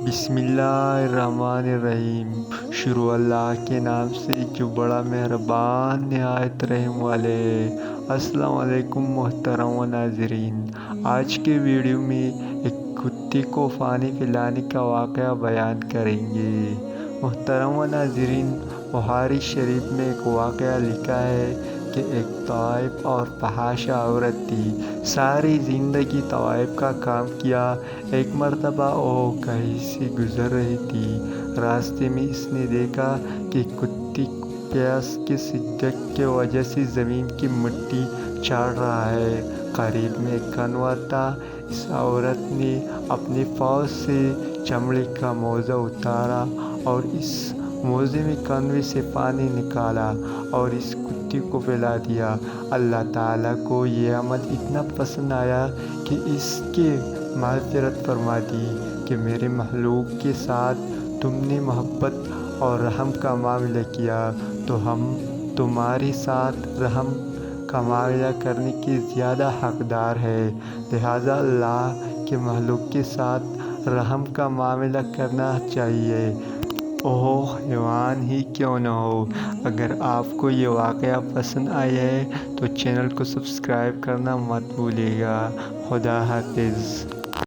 بسم اللہ الرحمن الرحیم۔ شروع اللہ کے نام سے جو بڑا مہربان نہایت رحم والے ہے۔ السلام علیکم محترم و ناظرین۔ آج کے ویڈیو میں ایک کتے کو پانی پلانے کا واقعہ بیان کریں گے۔ محترم و ناظرین، بخاری شریف میں ایک واقعہ لکھا ہے کہ ایک طائف اور فحاشہ عورت تھی۔ ساری زندگی طائف کا کام کیا۔ ایک مرتبہ وہ کہیں سے گزر رہی تھی۔ راستے میں اس نے دیکھا کہ کتی پیاس کی شدت کی وجہ سے زمین کی مٹی چاٹ رہا ہے۔ قریب میں ایک کنواں تھا۔ اس عورت نے اپنے پاؤں سے چمڑے کا موزہ اتارا اور اس موزے میں کنویں سے پانی نکالا اور اس کتے کو پلا دیا۔ اللہ تعالیٰ کو یہ عمل اتنا پسند آیا کہ اس کی مغفرت فرما دی کہ میرے مخلوق کے ساتھ تم نے محبت اور رحم کا معاملہ کیا تو ہم تمہارے ساتھ رحم کا معاملہ کرنے کے زیادہ حقدار ہیں۔ لہٰذا اللہ کے مخلوق کے ساتھ رحم کا معاملہ کرنا چاہیے، وہ حیوان ہی کیوں نہ ہو۔ اگر آپ کو یہ واقعہ پسند آیا ہے تو چینل کو سبسکرائب کرنا مت بھولیے گا۔ خدا حافظ۔